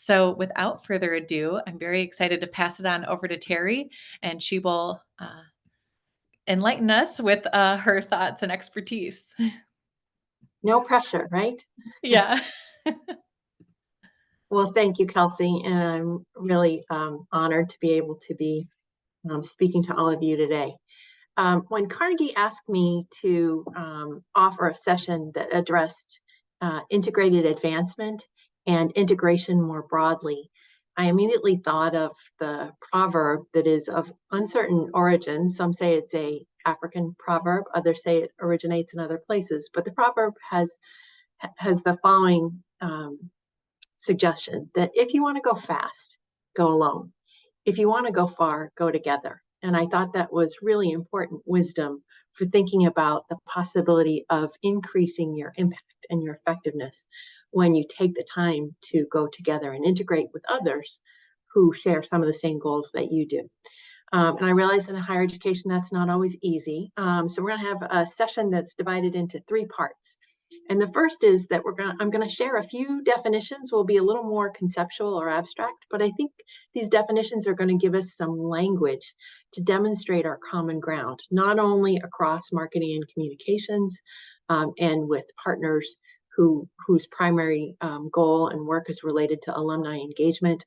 So without further ado, I'm very excited to pass it on over to Terry, and she will enlighten us with her thoughts and expertise. No pressure, right? Yeah. Well, thank you, Kelsey, and I'm really honored to be able to be speaking to all of you today. When Carnegie asked me to offer a session that addressed integrated advancement and integration more broadly, I immediately thought of the proverb that is of uncertain origin. Some say it's an African proverb, others say it originates in other places, but the proverb has the following suggestion: that if you want to go fast, go alone. If you want to go far, go together. And I thought that was really important wisdom for thinking about the possibility of increasing your impact and your effectiveness when you take the time to go together and integrate with others who share some of the same goals that you do. And I realize in higher education, that's not always easy. So we're going to have a session that's divided into 3 parts. And the first is that I'm going to share a few definitions. Will be a little more conceptual or abstract, but I think these definitions are going to give us some language to demonstrate our common ground, not only across marketing and communications and with partners whose primary goal and work is related to alumni engagement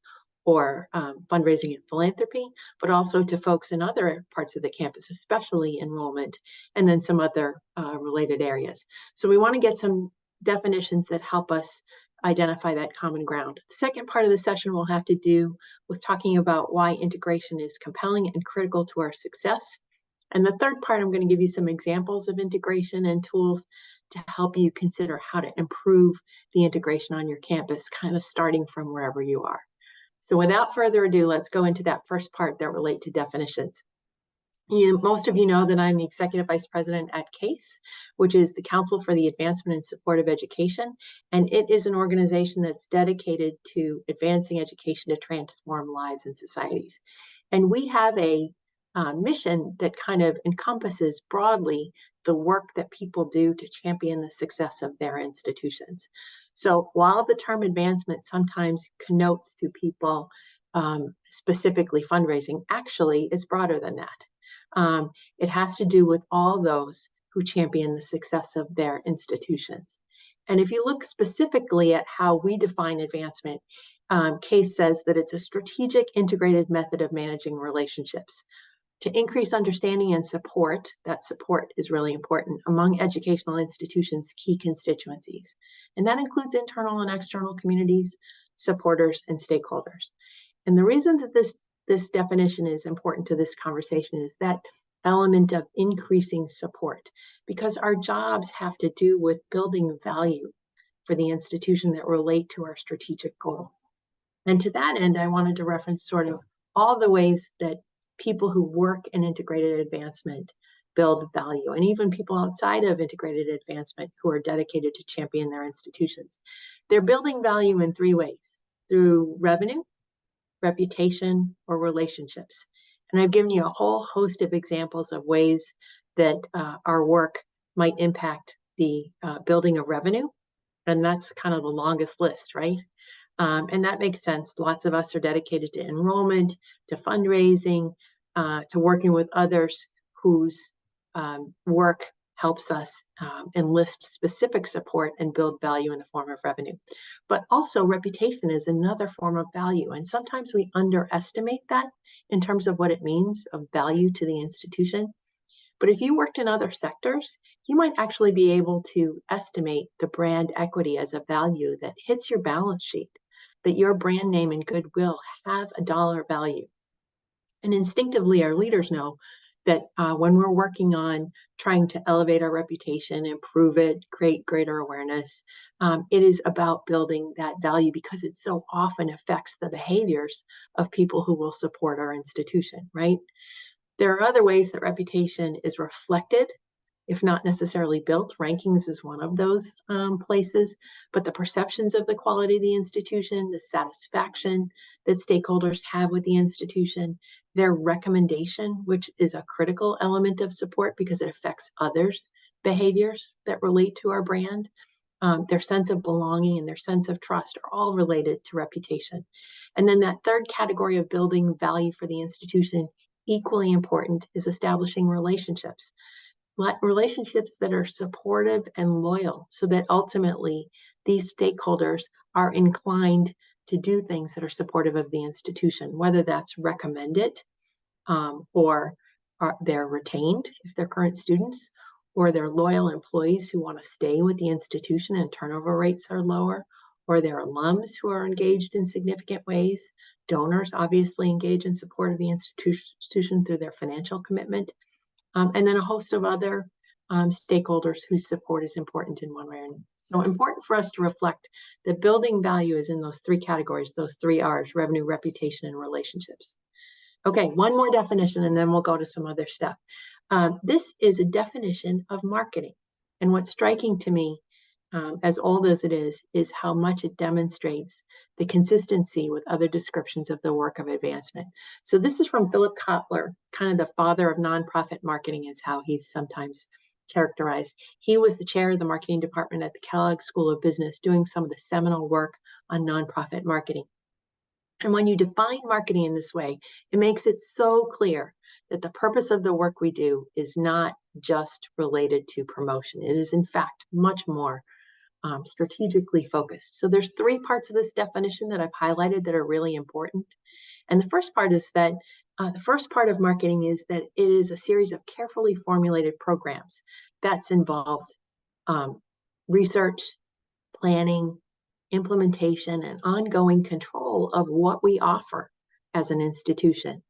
or fundraising and philanthropy, but also to folks in other parts of the campus, especially enrollment, and then some other related areas. So we want to get some definitions that help us identify that common ground. The second part of the session will have to do with talking about why integration is compelling and critical to our success. And the third part, I'm going to give you some examples of integration and tools to help you consider how to improve the integration on your campus, kind of starting from wherever you are. So without further ado, let's go into that first part that relate to definitions. Most of you know that I'm the Executive Vice President at CASE, which is the Council for the Advancement and Support of Education. And it is an organization that's dedicated to advancing education to transform lives and societies. And we have a mission that kind of encompasses broadly the work that people do to champion the success of their institutions. So while the term advancement sometimes connotes to people specifically fundraising, actually it's broader than that. It has to do with all those who champion the success of their institutions. And if you look specifically at how we define advancement, CASE says that it's a strategic integrated method of managing relationships to increase understanding and support. That support is really important among educational institutions' key constituencies. And that includes internal and external communities, supporters, and stakeholders. And the reason that this definition is important to this conversation is that element of increasing support, because our jobs have to do with building value for the institution that relate to our strategic goals. And to that end, I wanted to reference sort of all the ways that people who work in integrated advancement build value, and even people outside of integrated advancement who are dedicated to champion their institutions. They're building value in 3 ways: through revenue, reputation, or relationships. And I've given you a whole host of examples of ways that our work might impact the building of revenue. And that's kind of the longest list, right? And that makes sense. Lots of us are dedicated to enrollment, to fundraising, to working with others whose work helps us enlist specific support and build value in the form of revenue. But also reputation is another form of value. And sometimes we underestimate that in terms of what it means of value to the institution. But if you worked in other sectors, you might actually be able to estimate the brand equity as a value that hits your balance sheet, that your brand name and goodwill have a dollar value. And instinctively, our leaders know that when we're working on trying to elevate our reputation, improve it, create greater awareness, it is about building that value because it so often affects the behaviors of people who will support our institution, right? There are other ways that reputation is reflected, if not necessarily built. Rankings is one of those places, but the perceptions of the quality of the institution, the satisfaction that stakeholders have with the institution, their recommendation, which is a critical element of support because it affects others' behaviors that relate to our brand, their sense of belonging and their sense of trust are all related to reputation. And then that third category of building value for the institution, equally important, is establishing relationships. Relationships that are supportive and loyal, so that ultimately these stakeholders are inclined to do things that are supportive of the institution, whether that's recommended or they're retained if they're current students, or they're loyal employees who want to stay with the institution and turnover rates are lower, or they're alums who are engaged in significant ways. Donors obviously engage in support of the institution through their financial commitment, and then a host of other stakeholders whose support is important in one way or another. So important for us to reflect that building value is in those three categories, those three R's: revenue, reputation, and relationships. Okay, one more definition, and then we'll go to some other stuff. This is a definition of marketing. And what's striking to me, as old as it is how much it demonstrates the consistency with other descriptions of the work of advancement. So this is from Philip Kotler, kind of the father of nonprofit marketing is how he's sometimes characterized. He was the chair of the marketing department at the Kellogg School of Business, doing some of the seminal work on nonprofit marketing. And when you define marketing in this way, it makes it so clear that the purpose of the work we do is not just related to promotion. It is, in fact, much more strategically focused. So there's three parts of this definition that I've highlighted that are really important. And the first part is that the first part of marketing is that it is a series of carefully formulated programs that's involved research, planning, implementation, and ongoing control of what we offer as an institution.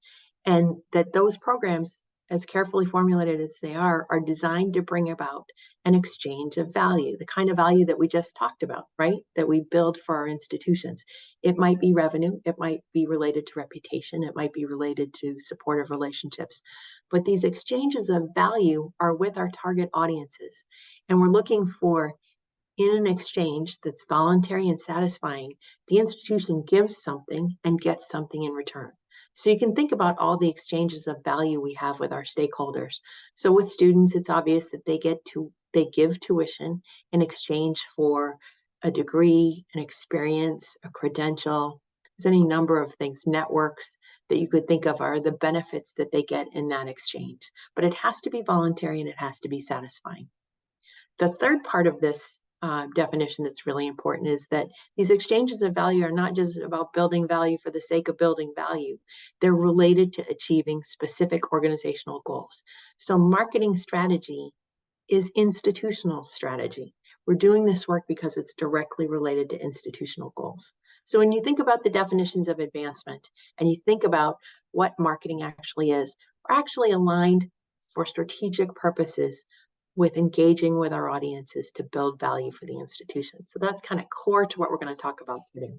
And that those programs, as carefully formulated as they are designed to bring about an exchange of value, the kind of value that we just talked about, right? That we build for our institutions. It might be revenue, it might be related to reputation, it might be related to supportive relationships. But these exchanges of value are with our target audiences. And we're looking for, in an exchange that's voluntary and satisfying, the institution gives something and gets something in return. So you can think about all the exchanges of value we have with our stakeholders. So with students, it's obvious that they give tuition in exchange for a degree, an experience, a credential. There's any number of things, networks that you could think of are the benefits that they get in that exchange. But it has to be voluntary and it has to be satisfying. The third part of this definition that's really important is that these exchanges of value are not just about building value for the sake of building value. They're related to achieving specific organizational goals. So marketing strategy is institutional strategy. We're doing this work because it's directly related to institutional goals. So when you think about the definitions of advancement and you think about what marketing actually is, we're actually aligned for strategic purposes with engaging with our audiences to build value for the institution. So that's kind of core to what we're going to talk about today.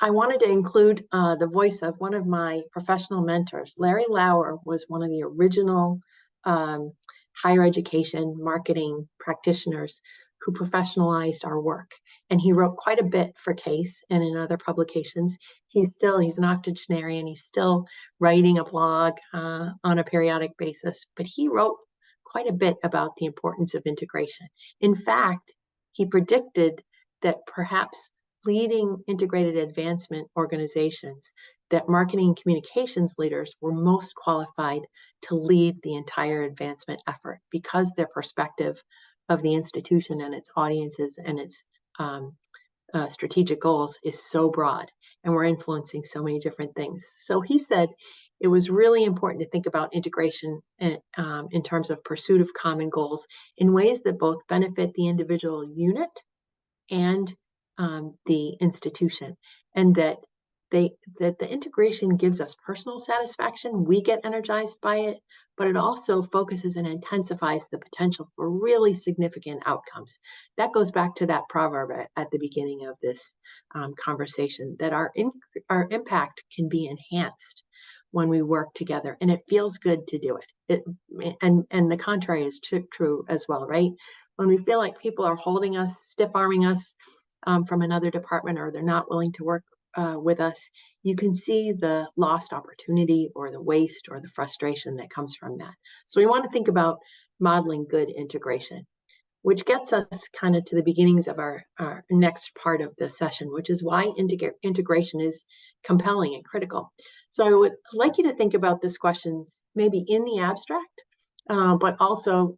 I wanted to include the voice of one of my professional mentors. Larry Lauer was one of the original higher education marketing practitioners who professionalized our work. And he wrote quite a bit for CASE and in other publications. He's an octogenarian. He's still writing a blog on a periodic basis, but he wrote quite a bit about the importance of integration. In fact, he predicted that perhaps leading integrated advancement organizations, that marketing and communications leaders were most qualified to lead the entire advancement effort because their perspective of the institution and its audiences and its strategic goals is so broad, and we're influencing so many different things. So he said it was really important to think about integration in terms of pursuit of common goals in ways that both benefit the individual unit and the institution, and that the integration gives us personal satisfaction. We get energized by it, but it also focuses and intensifies the potential for really significant outcomes. That goes back to that proverb at the beginning of this conversation, that our impact can be enhanced when we work together, and it feels good to do it. And the contrary is true as well, right? When we feel like people are holding us, stiff-arming us from another department, or they're not willing to work with us, you can see the lost opportunity or the waste or the frustration that comes from that. So we want to think about modeling good integration. which gets us kind of to the beginnings of our next part of the session, which is why integration is compelling and critical. So I would like you to think about this questions maybe in the abstract, but also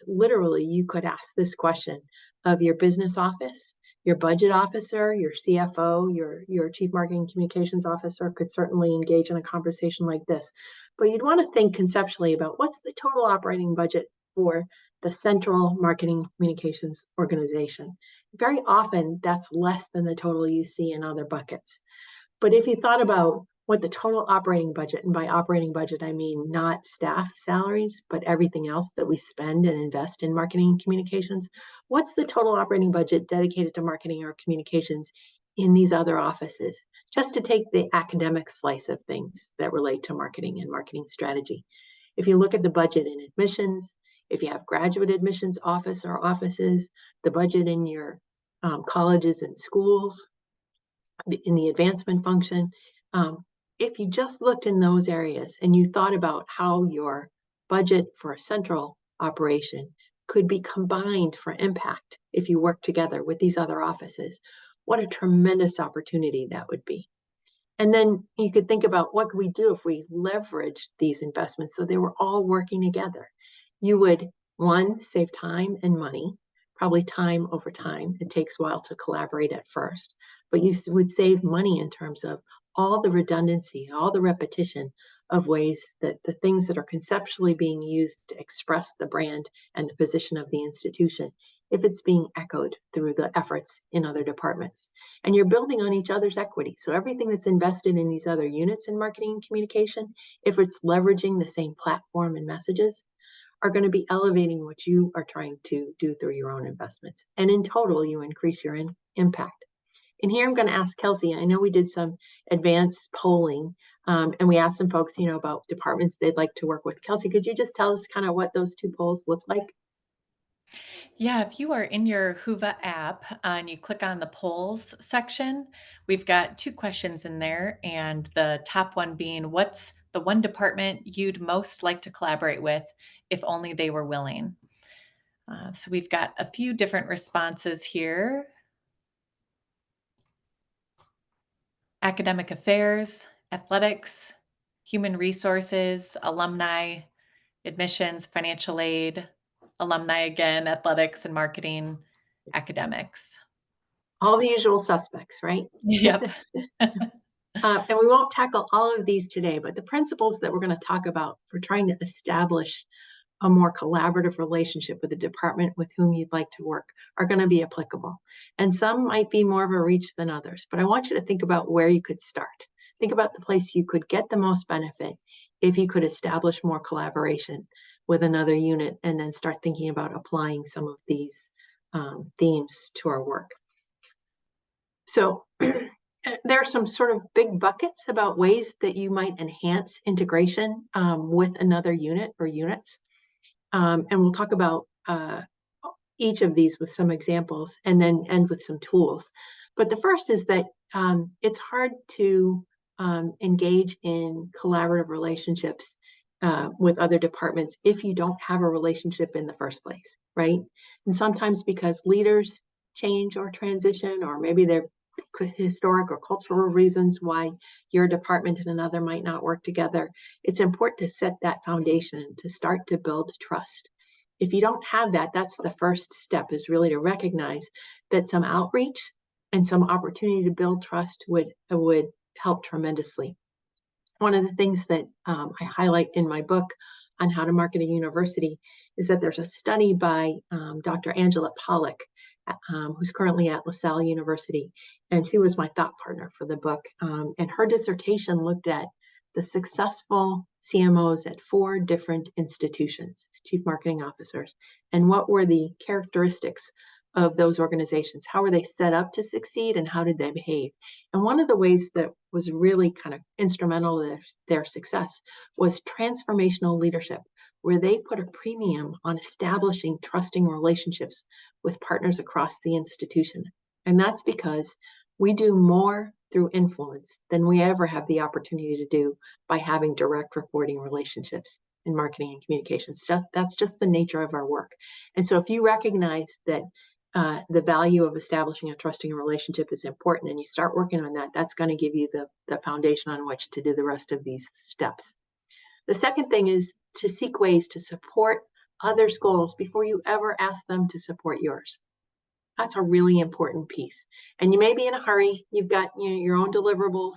literally you could ask this question of your business office, your budget officer, your CFO, your chief marketing communications officer could certainly engage in a conversation like this. But you'd want to think conceptually about what's the total operating budget for the central marketing communications organization. Very often that's less than the total you see in other buckets. But if you thought about what the total operating budget, and by operating budget, I mean not staff salaries, but everything else that we spend and invest in marketing and communications, what's the total operating budget dedicated to marketing or communications in these other offices? Just to take the academic slice of things that relate to marketing and marketing strategy. If you look at the budget in admissions, if you have graduate admissions office or offices, the budget in your colleges and schools, in the advancement function, if you just looked in those areas and you thought about how your budget for a central operation could be combined for impact if you work together with these other offices, what a tremendous opportunity that would be. And then you could think about what could we do if we leveraged these investments so they were all working together. You would, one, save time and money, probably time over time. It takes a while to collaborate at first, but you would save money in terms of all the redundancy, all the repetition of ways that the things that are conceptually being used to express the brand and the position of the institution, if it's being echoed through the efforts in other departments. And you're building on each other's equity. So everything that's invested in these other units in marketing and communication, if it's leveraging the same platform and messages, are going to be elevating what you are trying to do through your own investments. And in total, you increase your impact. And here I'm going to ask Kelsey. I know we did some advanced polling and we asked some folks, about departments they'd like to work with. Kelsey, could you just tell us kind of what those two polls look like? Yeah, if you are in your Whova app and you click on the polls section, we've got two questions in there. And the top one being, what's the one department you'd most like to collaborate with if only they were willing? So we've got a few different responses here. Academic affairs, athletics, human resources, alumni, admissions, financial aid, alumni again, athletics and marketing, academics. All the usual suspects, right? Yep. And we won't tackle all of these today, but the principles that we're going to talk about for trying to establish a more collaborative relationship with the department with whom you'd like to work are going to be applicable. And some might be more of a reach than others, but I want you to think about where you could start. Think about the place you could get the most benefit if you could establish more collaboration with another unit and then start thinking about applying some of these themes to our work. So there are some sort of big buckets about ways that you might enhance integration with another unit or units. And we'll talk about each of these with some examples and then end with some tools. But the first is that it's hard to engage in collaborative relationships with other departments if you don't have a relationship in the first place, right? And sometimes because leaders change or transition, or maybe they're historic or cultural reasons why your department and another might not work together, it's important to set that foundation to start to build trust. If you don't have that, that's the first step, is really to recognize that some outreach and some opportunity to build trust would help tremendously. One of the things that I highlight in my book on how to market a university is that there's a study by Dr. Angela Pollock, who's currently at LaSalle University, and she was my thought partner for the book. And her dissertation looked at the successful CMOs at 4 different institutions, chief marketing officers, and what were the characteristics of those organizations. How were they set up to succeed and how did they behave? And one of the ways that was really kind of instrumental to their success was transformational leadership, where they put a premium on establishing trusting relationships with partners across the institution. And that's because we do more through influence than we ever have the opportunity to do by having direct reporting relationships. in marketing and communications. So that's just the nature of our work. And so if you recognize that the value of establishing a trusting relationship is important and you start working on that, that's going to give you the foundation on which to do the rest of these steps. The second thing is to seek ways to support others' goals before you ever ask them to support yours. That's a really important piece. And you may be in a hurry. You've got your own deliverables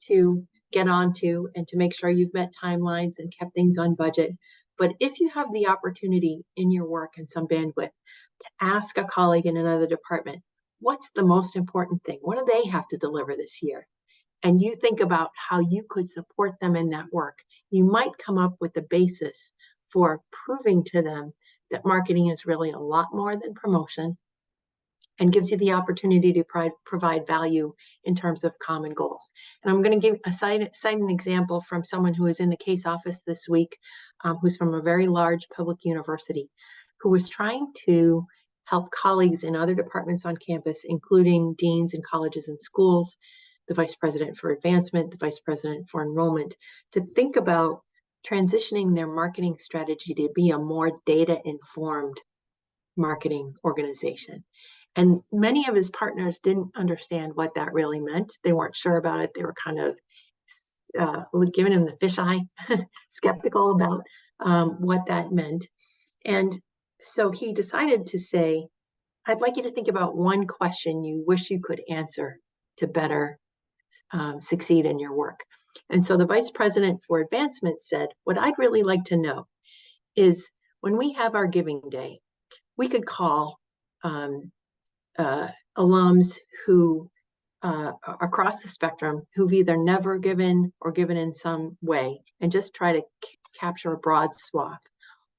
to get onto and to make sure you've met timelines and kept things on budget. But if you have the opportunity in your work and some bandwidth to ask a colleague in another department, what's the most important thing? What do they have to deliver this year? And you think about how you could support them in that work, you might come up with the basis for proving to them that marketing is really a lot more than promotion and gives you the opportunity to provide value in terms of common goals. And I'm going to cite an example from someone who was in the case office this week, who's from a very large public university, who was trying to help colleagues in other departments on campus, including deans in colleges and schools, the vice president for advancement, the vice president for enrollment, to think about transitioning their marketing strategy to be a more data-informed marketing organization. And many of his partners didn't understand what that really meant. They weren't sure about it. They were kind of giving him the fisheye, skeptical about what that meant. And so he decided to say, I'd like you to think about one question you wish you could answer to better succeed in your work. And so the vice president for advancement said, what I'd really like to know is when we have our giving day, we could call alums who across the spectrum who've either never given or given in some way and just try to capture a broad swath.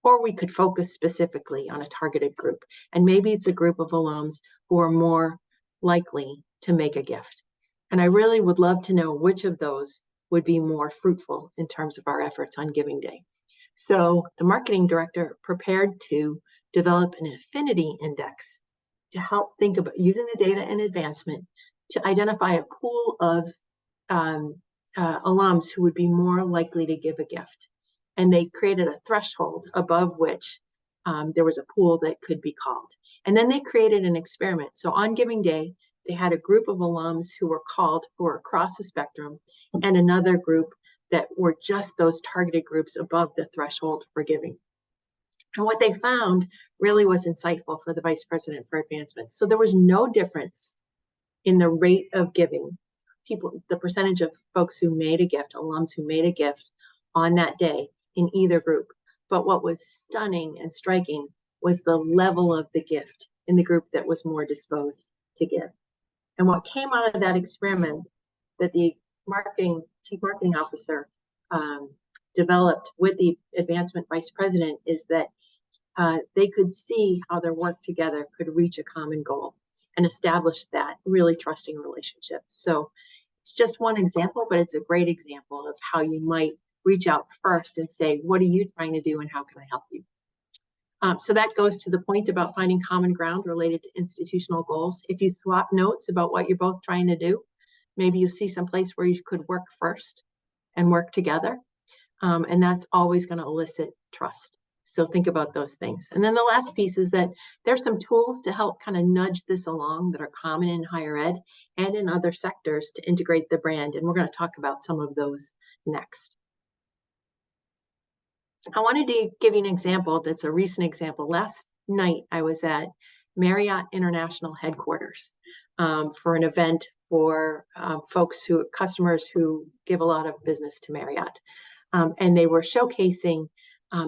Or we could focus specifically on a targeted group. And maybe it's a group of alums who are more likely to make a gift. And I really would love to know which of those would be more fruitful in terms of our efforts on Giving Day. So the marketing director prepared to develop an affinity index to help think about using the data in advancement to identify a pool of alums who would be more likely to give a gift. And they created a threshold above which there was a pool that could be called. And then they created an experiment. So on Giving Day, they had a group of alums who were called, who were across the spectrum, and another group that were just those targeted groups above the threshold for giving. And what they found really was insightful for the vice president for advancement. So there was no difference in the rate of giving, the percentage of folks who made a gift, alums who made a gift on that day in either group. But what was stunning and striking was the level of the gift in the group that was more disposed to give. And what came out of that experiment that the chief marketing officer developed with the advancement vice president is that they could see how their work together could reach a common goal and establish that really trusting relationship. So it's just one example, but it's a great example of how you might reach out first and say, what are you trying to do and how can I help you? So that goes to the point about finding common ground related to institutional goals. If you swap notes about what you're both trying to do, maybe you see some place where you could work first and work together. And that's always going to elicit trust. So think about those things. And then the last piece is that there's some tools to help kind of nudge this along that are common in higher ed and in other sectors to integrate the brand. And we're going to talk about some of those next. I wanted to give you an example that's a recent example. Last night, I was at Marriott International headquarters for an event for customers who give a lot of business to Marriott. And they were showcasing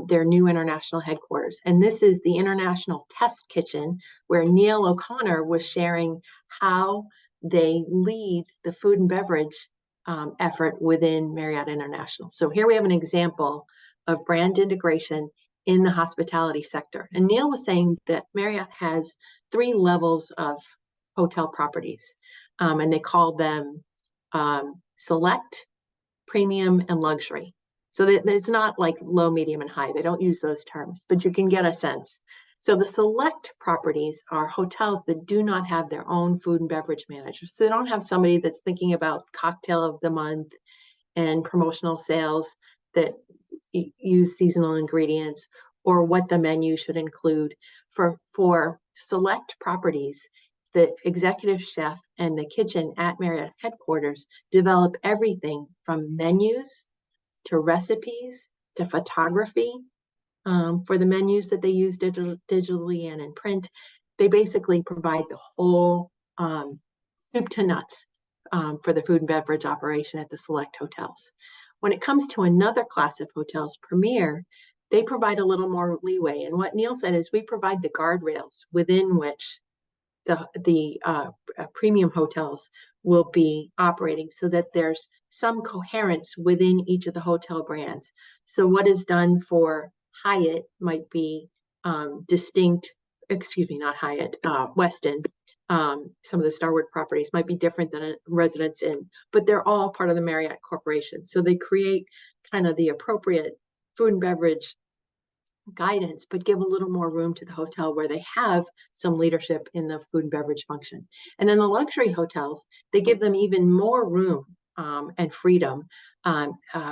their new international headquarters. And this is the International Test Kitchen, where Neil O'Connor was sharing how they lead the food and beverage effort within Marriott International. So here we have an example of brand integration in the hospitality sector. And Neil was saying that Marriott has 3 levels of hotel properties, and they call them select, premium, and luxury. So there's not like low, medium, and high. They don't use those terms, but you can get a sense. So the select properties are hotels that do not have their own food and beverage manager. So they don't have somebody that's thinking about cocktail of the month and promotional sales that use seasonal ingredients, or what the menu should include. For select properties, the executive chef and the kitchen at Marriott headquarters develop everything from menus to recipes to photography for the menus that they use digitally and in print. They basically provide the whole soup to nuts for the food and beverage operation at the select hotels. When it comes to another class of hotels, Premier, they provide a little more leeway. And what Neil said is we provide the guardrails within which the premium hotels will be operating, so that there's some coherence within each of the hotel brands. So what is done for Hyatt might be distinct, excuse me, not Hyatt, Westin. Some of the Starwood properties might be different than a Residence Inn, but they're all part of the Marriott Corporation. So they create kind of the appropriate food and beverage guidance, but give a little more room to the hotel where they have some leadership in the food and beverage function. And then the luxury hotels, they give them even more room and freedom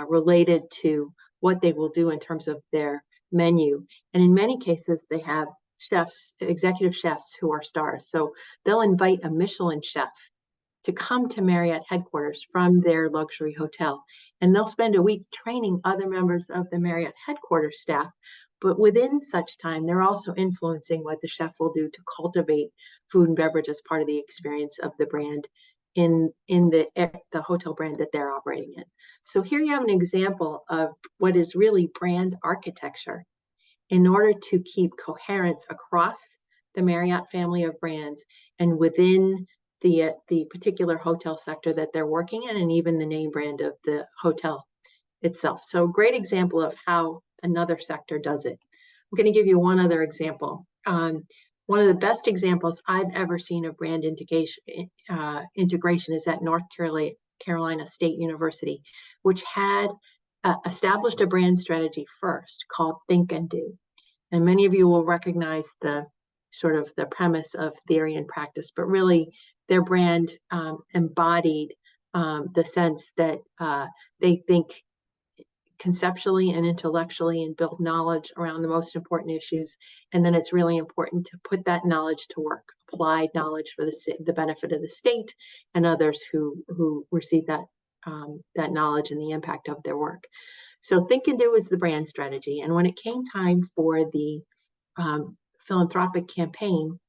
related to what they will do in terms of their menu. And in many cases, they have chefs, executive chefs who are stars. So they'll invite a Michelin chef to come to Marriott headquarters from their luxury hotel. And they'll spend a week training other members of the Marriott headquarters staff. But within such time, they're also influencing what the chef will do to cultivate food and beverage as part of the experience of the brand in the hotel brand that they're operating in. So here you have an example of what is really brand architecture in order to keep coherence across the Marriott family of brands and within the particular hotel sector that they're working in, and even the name brand of the hotel itself. So great example of how another sector does it. I'm going to give you one other example. One of the best examples I've ever seen of brand integration is at North Carolina State University, which had established a brand strategy first called Think and Do. And many of you will recognize the sort of the premise of theory and practice, but really their brand embodied the sense that they think conceptually and intellectually and build knowledge around the most important issues. And then it's really important to put that knowledge to work, applied knowledge for the benefit of the state and others who receive that knowledge and the impact of their work. So Think and Do is the brand strategy. And when it came time for the philanthropic campaign,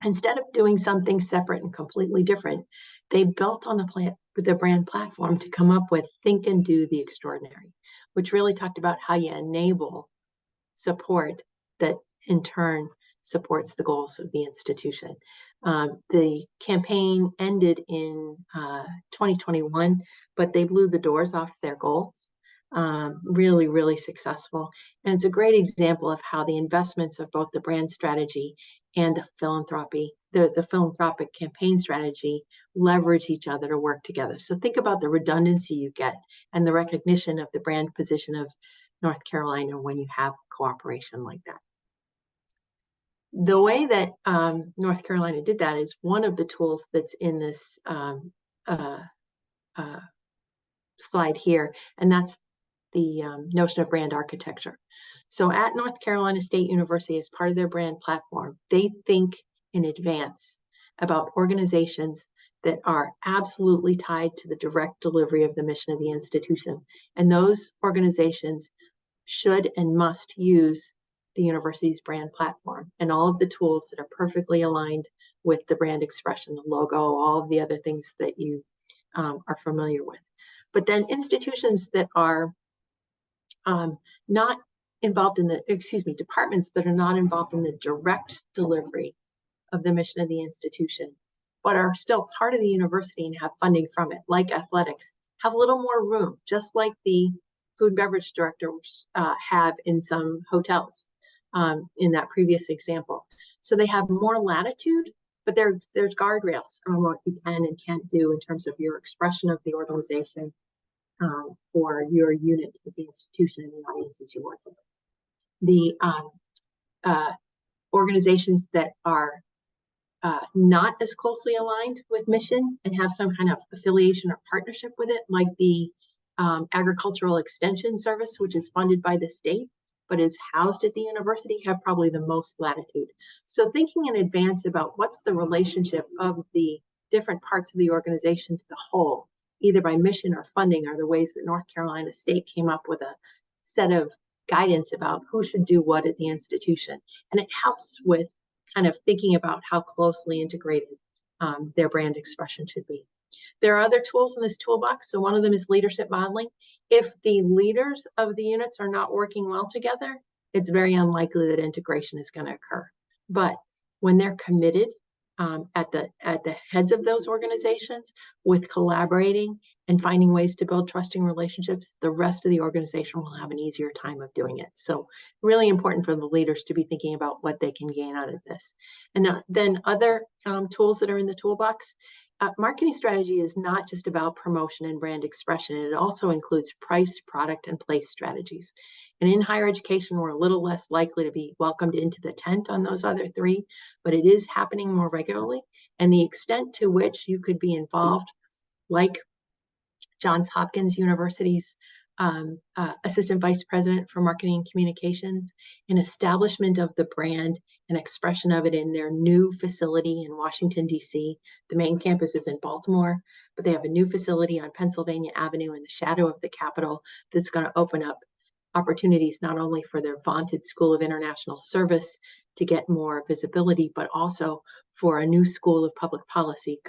instead of doing something separate and completely different, they built on the brand platform to come up with Think and Do the Extraordinary, which really talked about how you enable support that in turn supports the goals of the institution. The campaign ended in 2021, but they blew the doors off their goals. Really, really successful. And it's a great example of how the investments of both the brand strategy and the philanthropic campaign strategy leverage each other to work together. So think about the redundancy you get and the recognition of the brand position of North Carolina when you have cooperation like that. The way that North Carolina did that is one of the tools that's in this slide here, and that's the notion of brand architecture. So at North Carolina State University, as part of their brand platform, they think in advance about organizations that are absolutely tied to the direct delivery of the mission of the institution. And those organizations should and must use the university's brand platform and all of the tools that are perfectly aligned with the brand expression, the logo, all of the other things that you are familiar with. But then institutions that are not involved in departments that are not involved in the direct delivery of the mission of the institution, but are still part of the university and have funding from it, like athletics, have a little more room, just like the food and beverage directors have in some hotels in that previous example. So they have more latitude, but there's guardrails on what you can and can't do in terms of your expression of the organization for your unit with the institution and the audiences you work with. The organizations that are not as closely aligned with mission and have some kind of affiliation or partnership with it, like the agricultural extension service, which is funded by the state, but is housed at the university, have probably the most latitude. So thinking in advance about what's the relationship of the different parts of the organization to the whole, either by mission or funding, are the ways that North Carolina State came up with a set of guidance about who should do what at the institution. And it helps with kind of thinking about how closely integrated their brand expression should be. There are other tools in this toolbox. So one of them is leadership modeling. If the leaders of the units are not working well together, it's very unlikely that integration is going to occur. But when they're committed at the heads of those organizations with collaborating and finding ways to build trusting relationships, the rest of the organization will have an easier time of doing it. So really important for the leaders to be thinking about what they can gain out of this. And then other tools that are in the toolbox. Marketing strategy is not just about promotion and brand expression. It also includes price, product, and place strategies. And in higher education, we're a little less likely to be welcomed into the tent on those other three, but it is happening more regularly. And the extent to which you could be involved, like Johns Hopkins University's assistant vice president for marketing and communications, an establishment of the brand and expression of it in their new facility in Washington, D.C. The main campus is in Baltimore, but they have a new facility on Pennsylvania Avenue in the shadow of the Capitol that's going to open up opportunities not only for their vaunted School of International Service to get more visibility, but also for a new School of Public Policy,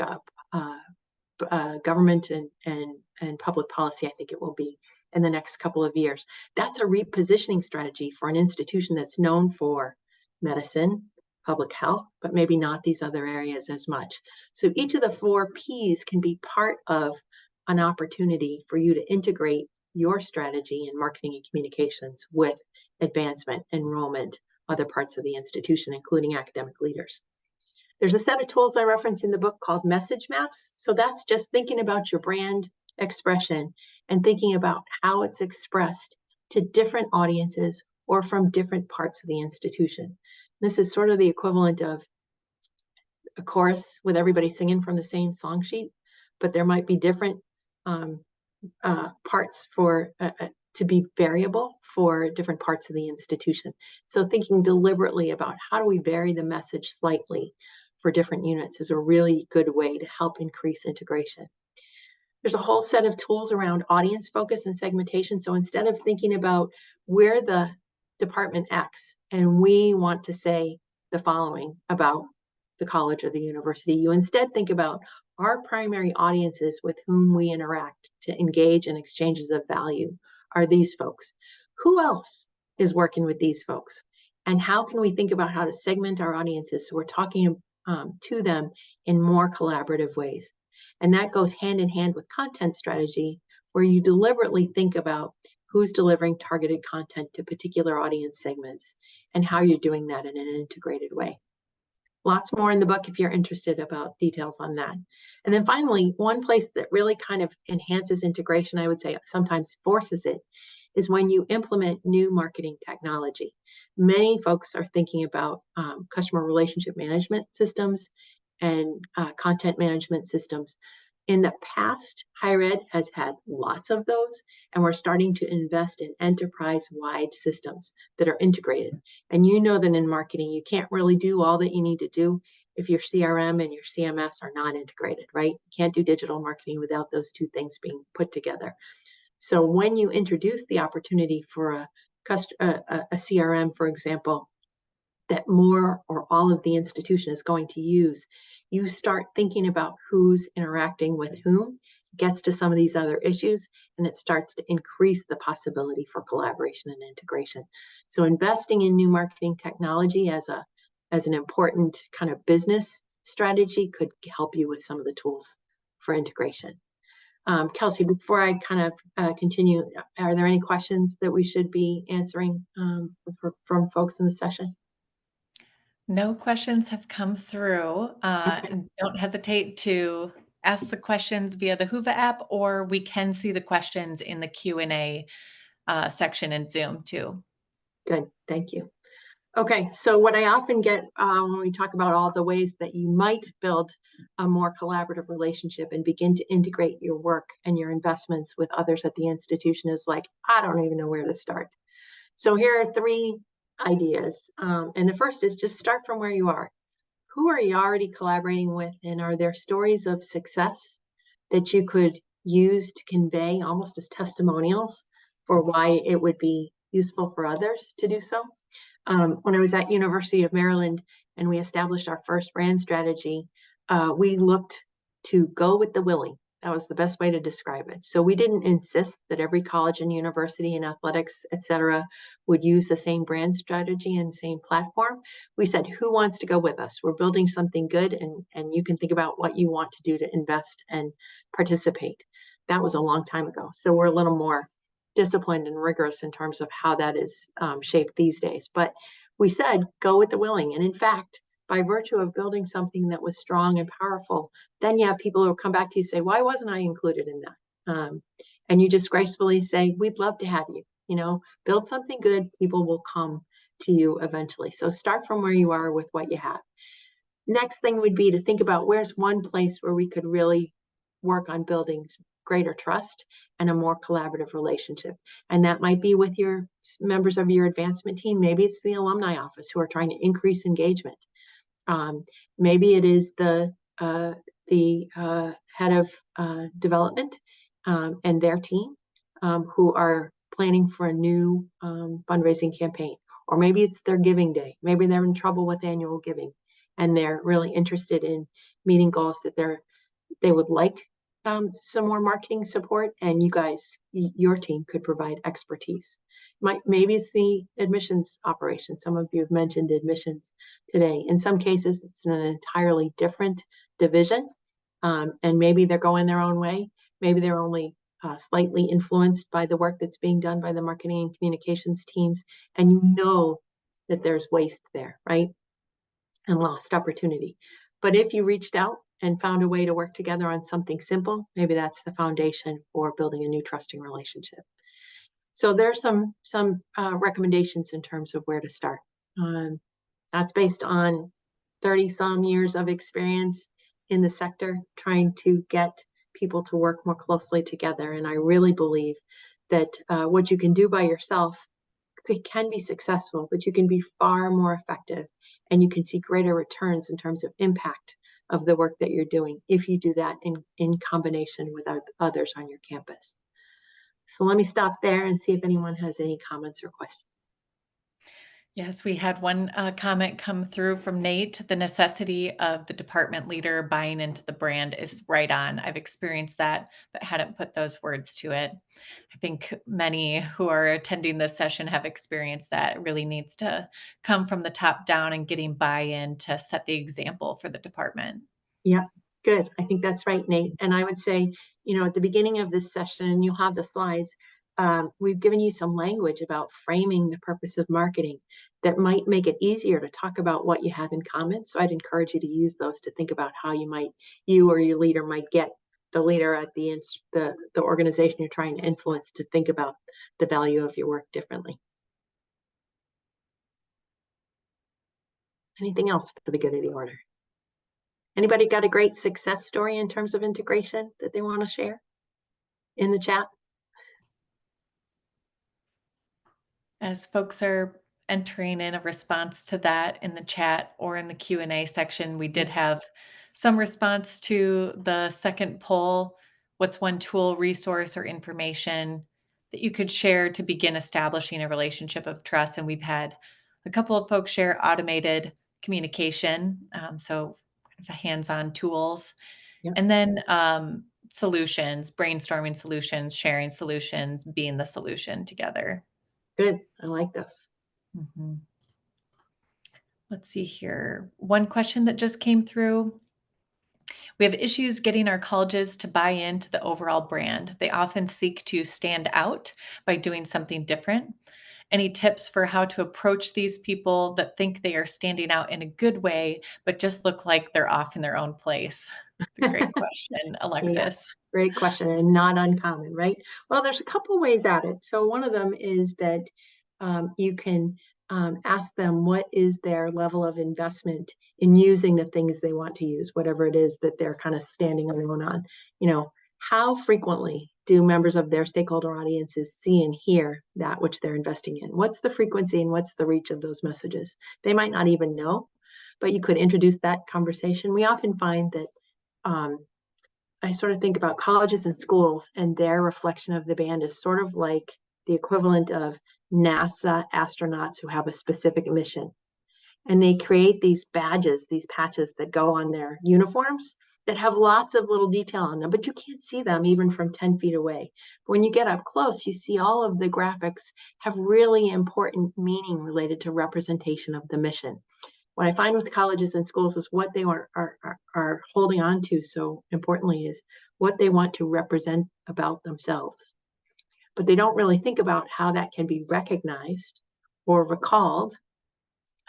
government and public policy, I think it will be in the next couple of years. That's a repositioning strategy for an institution that's known for medicine, public health, but maybe not these other areas as much. So each of the 4 Ps can be part of an opportunity for you to integrate your strategy in marketing and communications with advancement, enrollment, other parts of the institution, including academic leaders. There's a set of tools I referenced in the book called message maps. So that's just thinking about your brand expression and thinking about how it's expressed to different audiences or from different parts of the institution. This is sort of the equivalent of a chorus with everybody singing from the same song sheet, but there might be different parts for to be variable for different parts of the institution. So thinking deliberately about how do we vary the message slightly for different units is a really good way to help increase integration. There's a whole set of tools around audience focus and segmentation. So instead of thinking about we're the department X and we want to say the following about the college or the university, you instead think about our primary audiences with whom we interact to engage in exchanges of value are these folks. Who else is working with these folks? And how can we think about how to segment our audiences so we're talking to them in more collaborative ways? And that goes hand in hand with content strategy, where you deliberately think about who's delivering targeted content to particular audience segments and how you're doing that in an integrated way. Lots more in the book if you're interested about details on that. And then finally, one place that really kind of enhances integration, I would say sometimes forces it, is when you implement new marketing technology. Many folks are thinking about customer relationship management systems and content management systems. In the past, higher ed has had lots of those, and we're starting to invest in enterprise-wide systems that are integrated. And you know that in marketing, you can't really do all that you need to do if your CRM and your CMS are not integrated, right? You can't do digital marketing without those two things being put together. So when you introduce the opportunity for a CRM, for example, that more or all of the institution is going to use, you start thinking about who's interacting with whom, gets to some of these other issues, and it starts to increase the possibility for collaboration and integration. So investing in new marketing technology as an important kind of business strategy could help you with some of the tools for integration. Kelsey, before I kind of continue, are there any questions that we should be answering from folks in the session? No questions have come through. Okay, And don't hesitate to ask the questions via the Whova app, or we can see the questions in the Q&A section in Zoom too. good, thank you. Okay, so what I often get when we talk about all the ways that you might build a more collaborative relationship and begin to integrate your work and your investments with others at the institution is like, I don't even know where to start. So here are three ideas. And the first is just start from where you are. Who are you already collaborating with? And are there stories of success that you could use to convey almost as testimonials for why it would be useful for others to do so? When I was at University of Maryland and we established our first brand strategy, we looked to go with the willing. That was the best way to describe it. So we didn't insist that every college and university and athletics, et cetera, would use the same brand strategy and same platform. We said, who wants to go with us? We're building something good, and you can think about what you want to do to invest and participate. That was a long time ago. So we're a little more disciplined and rigorous in terms of how that is shaped these days. But we said, go with the willing. And in fact, by virtue of building something that was strong and powerful, then you have people who will come back to you and say, why wasn't I included in that? And you just gracefully say, we'd love to have you. You know, build something good, people will come to you eventually. So start from where you are with what you have. Next thing would be to think about where's one place where we could really work on building greater trust and a more collaborative relationship. And that might be with your members of your advancement team. Maybe it's the alumni office who are trying to increase engagement. Maybe it is the head of development and their team who are planning for a new fundraising campaign. Or maybe it's their giving day. Maybe they're in trouble with annual giving and they're really interested in meeting goals that they would like some more marketing support, and you guys, your team could provide expertise. Maybe it's the admissions operation. Some of you have mentioned admissions today. In some cases, it's an entirely different division, and maybe they're going their own way. Maybe they're only slightly influenced by the work that's being done by the marketing and communications teams, and you know that there's waste there, right? And lost opportunity. But if you reached out and found a way to work together on something simple, maybe that's the foundation for building a new trusting relationship. So there's some recommendations in terms of where to start. That's based on 30 some years of experience in the sector, trying to get people to work more closely together. And I really believe that what you can do by yourself can be successful, but you can be far more effective and you can see greater returns in terms of impact of the work that you're doing if you do that in combination with others on your campus. So let me stop there and see if anyone has any comments or questions. Yes, we had one comment come through from Nate. The necessity of the department leader buying into the brand is right on. I've experienced that, but hadn't put those words to it. I think many who are attending this session have experienced that. It really needs to come from the top down and getting buy-in to set the example for the department. Yeah, good. I think that's right, Nate. And I would say, you know, at the beginning of this session, you'll have the slides. We've given you some language about framing the purpose of marketing that might make it easier to talk about what you have in common. So I'd encourage you to use those to think about how you or your leader might get the leader at the organization you're trying to influence to think about the value of your work differently. Anything else for the good of the order? Anybody got a great success story in terms of integration that they want to share in the chat? As folks are entering in a response to that in the chat or in the Q&A section, we did have some response to the second poll. What's one tool, resource, or information that you could share to begin establishing a relationship of trust? And we've had a couple of folks share automated communication, so kind of hands-on tools. Yep. And then solutions, brainstorming solutions, sharing solutions, being the solution together. Good. I like this. Mhm. Let's see here. One question that just came through. We have issues getting our colleges to buy into the overall brand. They often seek to stand out by doing something different. Any tips for how to approach these people that think they are standing out in a good way, but just look like they're off in their own place? It's a great question, Yes, Alexis. great question and not uncommon, right? Well, there's a couple ways at it. So one of them is that you can ask them what is their level of investment in using the things they want to use, whatever it is that they're kind of standing alone on. How frequently do members of their stakeholder audiences see and hear that which they're investing in? What's the frequency and what's the reach of those messages? They might not even know, but you could introduce that conversation. We often find that I sort of think about colleges and schools, and their reflection of the band is sort of like the equivalent of NASA astronauts who have a specific mission. And they create these badges, these patches that go on their uniforms that have lots of little detail on them, but you can't see them even from 10 feet away. When you get up close, you see all of the graphics have really important meaning related to representation of the mission. What I find with colleges and schools is what they are holding on to so importantly is what they want to represent about themselves. But they don't really think about how that can be recognized or recalled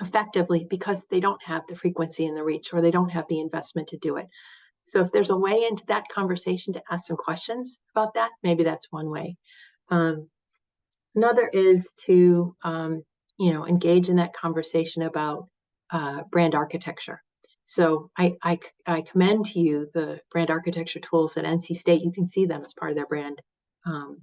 effectively because they don't have the frequency and the reach, or they don't have the investment to do it. So if there's a way into that conversation to ask some questions about that, maybe that's one way. Another is to engage in that conversation about brand architecture. So I commend to you the brand architecture tools at NC State. You can see them as part of their brand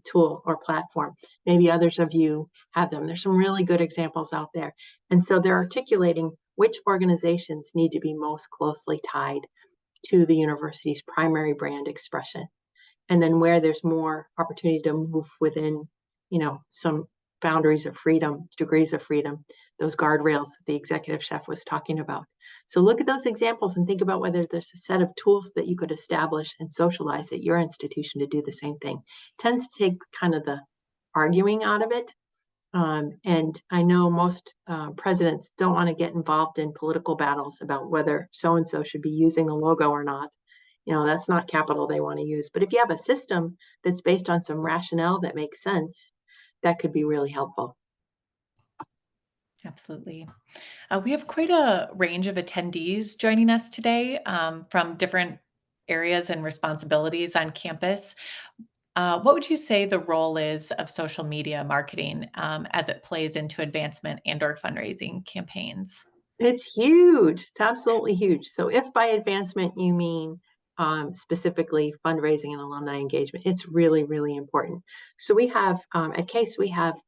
tool or platform. Maybe others of you have them. There's some really good examples out there. And so they're articulating which organizations need to be most closely tied to the university's primary brand expression. And then where there's more opportunity to move within, some boundaries of freedom, degrees of freedom, those guardrails that the executive chef was talking about. So look at those examples and think about whether there's a set of tools that you could establish and socialize at your institution to do the same thing. It tends to take kind of the arguing out of it. And I know most presidents don't want to get involved in political battles about whether so-and-so should be using a logo or not. That's not capital they want to use. But if you have a system that's based on some rationale that makes sense, that could be really helpful. Absolutely. We have quite a range of attendees joining us today from different areas and responsibilities on campus. What would you say the role is of social media marketing as it plays into advancement and/or fundraising campaigns? It's huge. It's absolutely huge. So if by advancement you mean specifically fundraising and alumni engagement, it's really, really important. So we have, at CASE, we have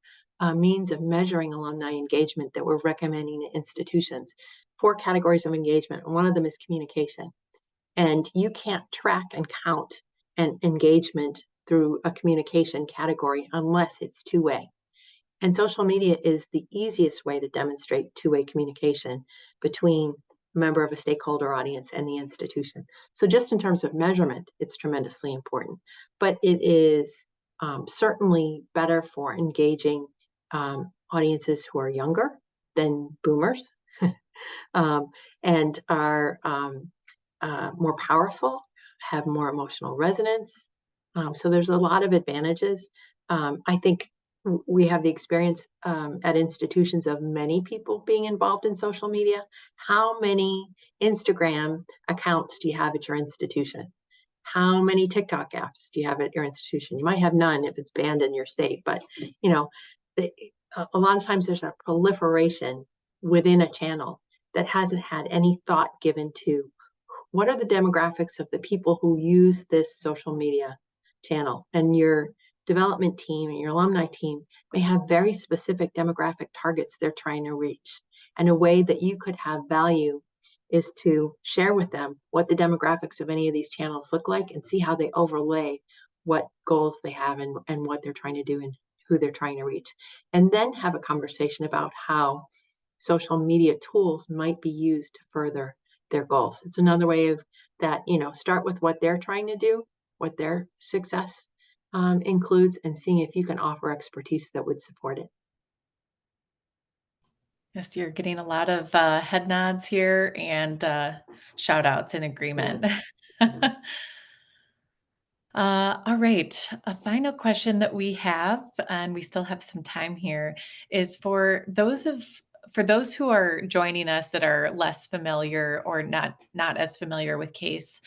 a means of measuring alumni engagement that we're recommending to institutions. 4 categories of engagement. One of them is communication. And you can't track and count an engagement through a communication category unless it's two-way. And social media is the easiest way to demonstrate two-way communication between a member of a stakeholder audience and the institution. So just in terms of measurement, it's tremendously important. But it is certainly better for engaging audiences who are younger than boomers and are more powerful, have more emotional resonance. So there's a lot of advantages. I think we have the experience at institutions of many people being involved in social media. How many Instagram accounts do you have at your institution? How many TikTok apps do you have at your institution? You might have none if it's banned in your state, but a lot of times there's a proliferation within a channel that hasn't had any thought given to what are the demographics of the people who use this social media channel. And your development team and your alumni team may have very specific demographic targets they're trying to reach. And a way that you could have value is to share with them what the demographics of any of these channels look like and see how they overlay what goals they have and what they're trying to do and who they're trying to reach. And then have a conversation about how social media tools might be used to further their goals. It's another way of that, start with what they're trying to do, what their success includes, and seeing if you can offer expertise that would support it. Yes, you're getting a lot of head nods here and shout outs in agreement. All right. A final question that we have, and we still have some time here, is for those who are joining us that are less familiar or not as familiar with CASE.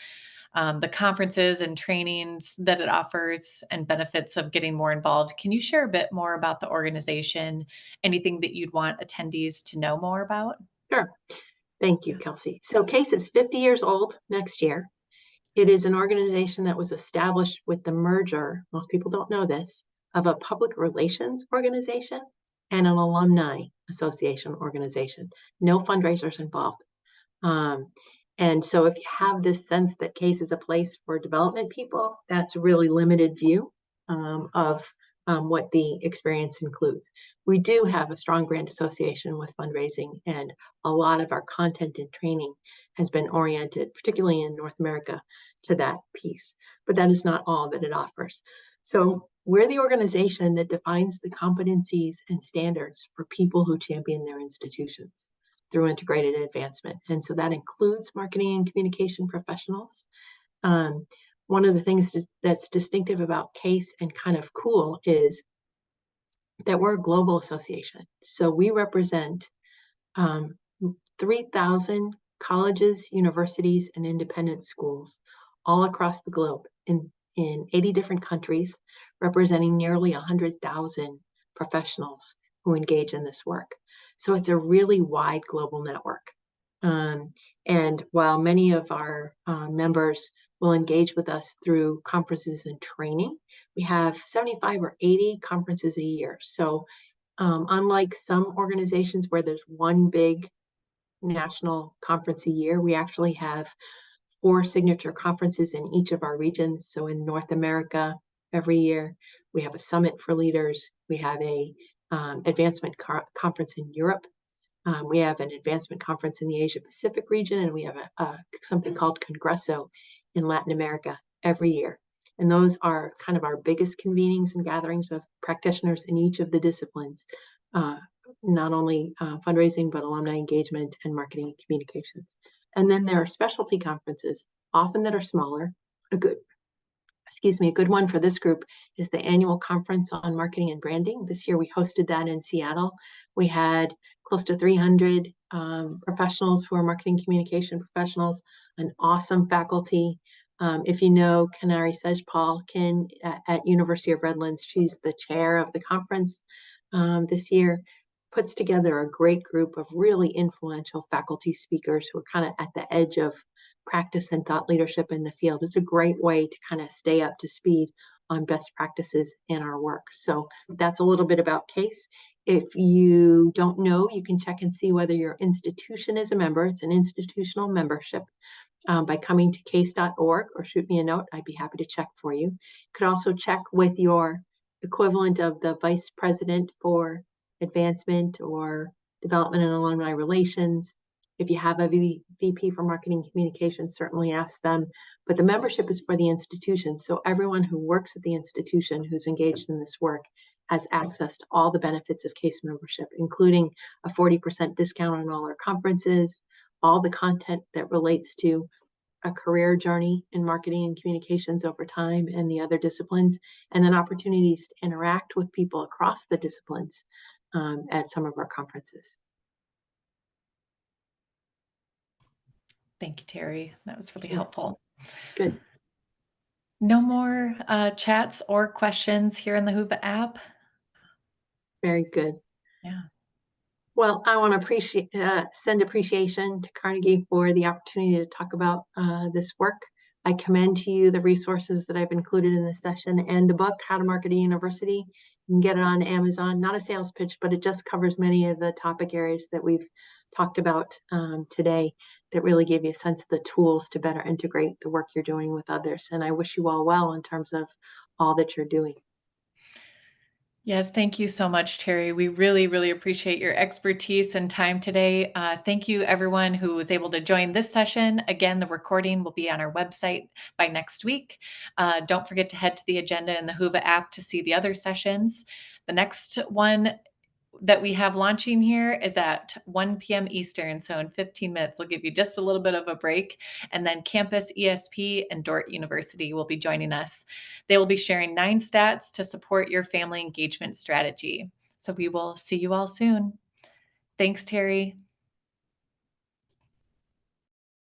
the conferences and trainings that it offers and benefits of getting more involved. Can you share a bit more about the organization? Anything that you'd want attendees to know more about? Sure. Thank you, Kelsey. So CASE is 50 years old next year. It is an organization that was established with the merger, most people don't know this, of a public relations organization and an alumni association organization. No fundraisers involved. Um, and so if you have this sense that CASE is a place for development people, that's a really limited view of what the experience includes. We do have a strong brand association with fundraising, and a lot of our content and training has been oriented, particularly in North America, to that piece. But that is not all that it offers. So we're the organization that defines the competencies and standards for people who champion their institutions through integrated advancement. And so that includes marketing and communication professionals. One of the things that's distinctive about CASE and kind of cool is that we're a global association. So we represent 3,000 colleges, universities, and independent schools all across the globe in 80 different countries, representing nearly 100,000 professionals who engage in this work. So it's a really wide global network. And while many of our members will engage with us through conferences and training, we have 75 or 80 conferences a year. So unlike some organizations where there's one big national conference a year, we actually have 4 signature conferences in each of our regions. So in North America, every year, we have a summit for leaders. We have a advancement conference in Europe. We have an advancement conference in the Asia Pacific region, and we have something called Congresso in Latin America every year. And those are kind of our biggest convenings and gatherings of practitioners in each of the disciplines, not only fundraising, but alumni engagement and marketing and communications. And then there are specialty conferences, often that are smaller. A good one for this group is the annual conference on marketing and branding. This year we hosted that in Seattle. We had close to 300 professionals who are marketing communication professionals, an awesome faculty. If you know Kanari Sejpal at University of Redlands, she's the chair of the conference this year, puts together a great group of really influential faculty speakers who are kind of at the edge of practice and thought leadership in the field. It's a great way to kind of stay up to speed on best practices in our work. So that's a little bit about CASE. If you don't know, you can check and see whether your institution is a member. It's an institutional membership by coming to case.org or shoot me a note. I'd be happy to check for you. You could also check with your equivalent of the vice president for advancement or development and alumni relations. If you have a VP for marketing communications, certainly ask them. But the membership is for the institution. So everyone who works at the institution who's engaged in this work has access to all the benefits of CASE membership, including a 40% discount on all our conferences, all the content that relates to a career journey in marketing and communications over time and the other disciplines, and then opportunities to interact with people across the disciplines at some of our conferences. Thank you, Terry. That was really helpful. Good. No more chats or questions here in the Whova app. Very good. Yeah. Well, I want to send appreciation to Carnegie for the opportunity to talk about this work. I commend to you the resources that I've included in this session and the book, How to Market a University. You can get it on Amazon, not a sales pitch, but it just covers many of the topic areas that we've talked about today that really give you a sense of the tools to better integrate the work you're doing with others. And I wish you all well in terms of all that you're doing. Yes, thank you so much, Terry. We really, really appreciate your expertise and time today. Thank you, everyone who was able to join this session. Again, the recording will be on our website by next week. Don't forget to head to the agenda in the Whova app to see the other sessions. The next one that we have launching here is at 1 p.m. Eastern. So in 15 minutes, we'll give you just a little bit of a break. And then Campus ESP and Dordt University will be joining us. They will be sharing 9 stats to support your family engagement strategy. So we will see you all soon. Thanks, Terry.